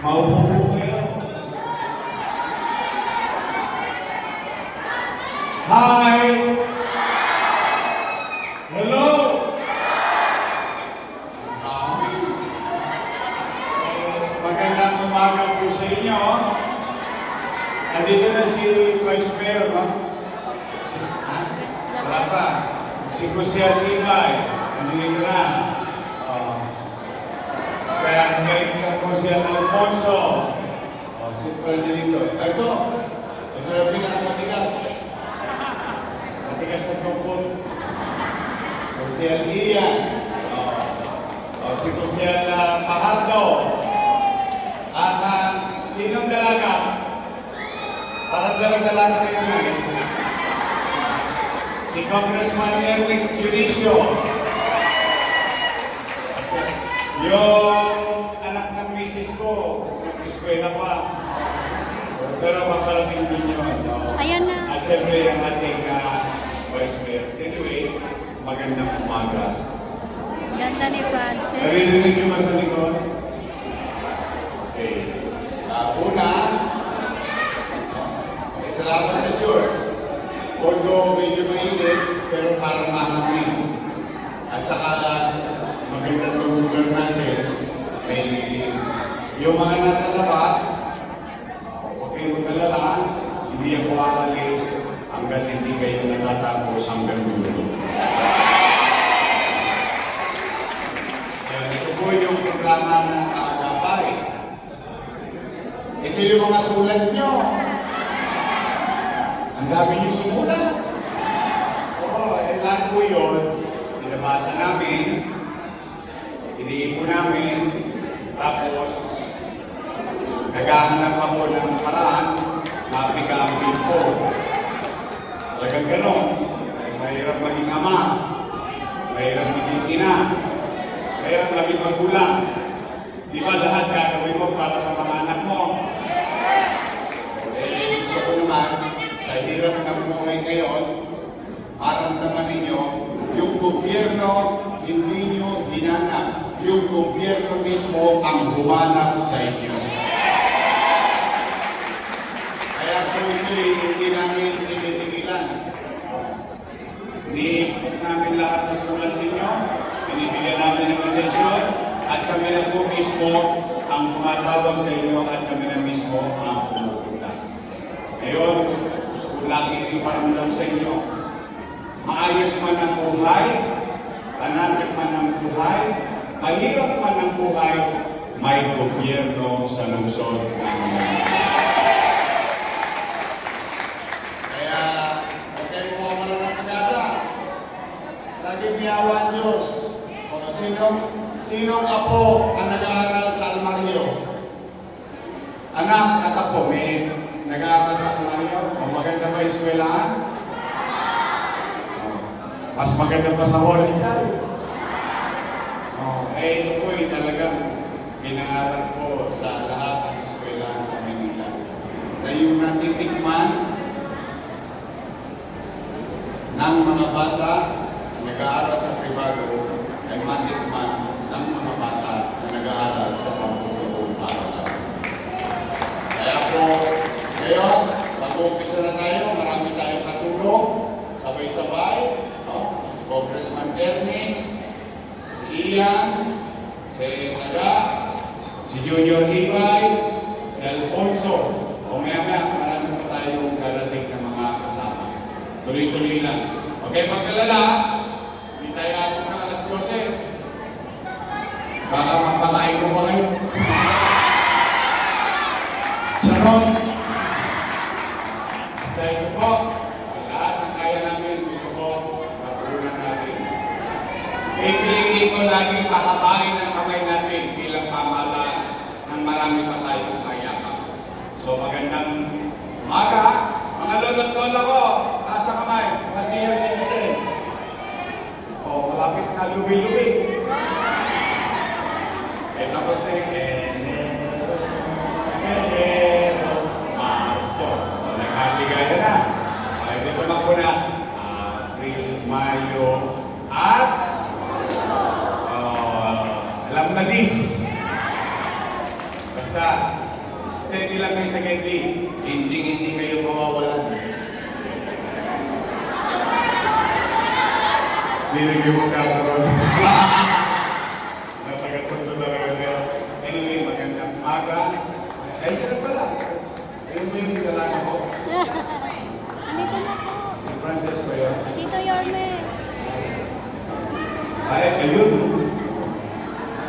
Maupo po kayo. Hi! Hello! Magandang umaga po sa inyo. Andito na si Vice Mayor, no? Wala pa. Si Jose Alibay. Andito na. Kaya ngayon ko si Alfonso. Si Frederico. Ito yung pinakamatigas. Matigas na tungkol. Jose Alian. Si Jose Pajardo. At sinong dalaga? Parang dalag-dalaga kayo ngayon. Si Congressman Erwix Junicio. Yung anak ng misis ko, nag-eskwela pa. Pero paparating din yun. Ayan na. At siyempre ang ating Vice Mayor. Anyway, magandang umaga. Ganda ni Francis. Naririnig niyo ba sa likod? Okay. Una, salamat sa Diyos. Although medyo mainit, pero parang mahangin. At saka, magandang ng lugar natin, may lilim. Yung mga nasa labas, huwag kayong mag-alala, hindi ako aalis hanggang hindi kayo natatapos hanggang dulo. Ito po yung programa ng Agapay. Ito yung mga sulat nyo. Ang dami nyo sumulat. Oo, lahat po yun. Pinabasa namin. Iniipon namin, tapos naghahanap ako ng paraan, mapigamit ko. Talagang ganon. Mahirap maging ama, mahirap maging ina, mahirap maging magulang. Di ba lahat gagawin mo para sa mga anak mo? Eh, gusto ko naman, sa hirap ng buhay ngayon, maramdaman ninyo, yung gobyerno hindi nyo hinanap. Yung gobyerno mismo ang humanap sa inyo. Kaya po ito'y hindi namin tinitigilan. Iniipot namin lahat ng sulat ninyo, binibigyan namin ng atensyon, at kami na po mismo ang tumatawag sa inyo at kami na mismo ang pumupunta. Ngayon, gusto ko lagi iparamdam sa inyo, maayos man ang buhay, panatag man ang buhay, mahirap man ang buhay, may gobyerno sa lungsod ng Manila. Kaya, huwag kayong mawawala ng pag-asa. Laging miyawa ang Diyos. O sinong apo ang nag-aaral sa Almario? Anak at apo, may nag-aaral sa Almario? O maganda ba eskwelahan? Mas maganda pa sa Holy Child. Ito po'y talagang pinangarap ko sa lahat ng eskwelahan sa Manila. Na yung natitikman ng mga bata na nag-aaral sa privado ay matikman ng mga bata na nag-aaral sa pampublikong paaralan. Kaya po, ngayon, mag-umpisa na tayo, marami tayong katulong, sabay-sabay, si Congressman Ernix, si Ian, si Taga, si Junior Ibay, si Alfonso. O maya-maya, marami pa tayong darating na mga kasama. Tuloy-tuloy lang. Okay, pagkalala, hindi tayo abot ng alas 12. Baka mapakain ko pa kayo. Charon! Basta ito po, lahat ng kaya namin gusto ko, matulungan natin. Ipilingin ko laging pahabain ang kamay natin bilang pamahalaan ng marami pa tayong kayakap. So magandang umaga, mga lolo't lola ko, nasa kamay, mga senior citizen. O malapit na lubi-lubi. Tapos na yung Enero, Marso. O nagkaligaya na. Ito naman po na April, Mayo, at alam na dis. Basta Basta, steady lang kayo sa Gedli. Hindi kayo mawawalan. Hindi kayo magkakaroon. Napagatundo talaga kayo. Anyway, magandang umaga. Ay, ka pala. Ayun mo yung dalaga ko. Andito na po. Si Frances ba yun? Tito Yorme. Ay, ayun.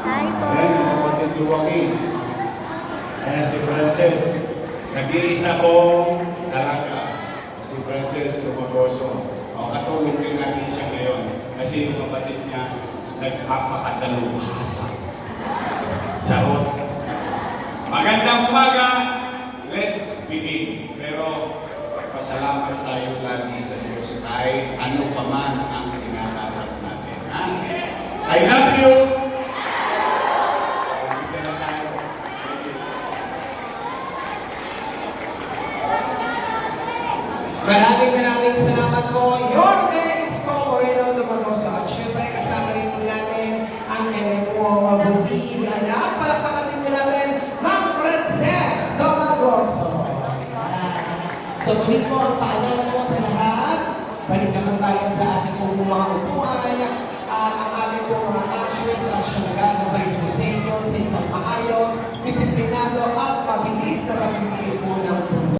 Hi po. Ayan, yung kapatid ni Joaquin. Ayan, si Frances. Nag-iisa kong dalaga. Si Frances Tumagoso. O, katulog din natin siya ngayon. Kasi yung kapatid niya, nagpapakadalubhasa. Charot. Magandang umaga. Let's begin. Pero, pasalamat tayo lagi sa Diyos kahit ano pa man ang hinaharap natin. Ha? I love you! Isa na tayo. Maraming salamat po, Yorme Isko Moreno Dumagoso. At syempre, kasama rin po natin ang kanyang po mabuting anak. Palakpakan din po natin, Ma'am Frances Dumagoso. So, muli po ang paalala po sa lahat. Balik na po tayo sa ating pong mga upuan.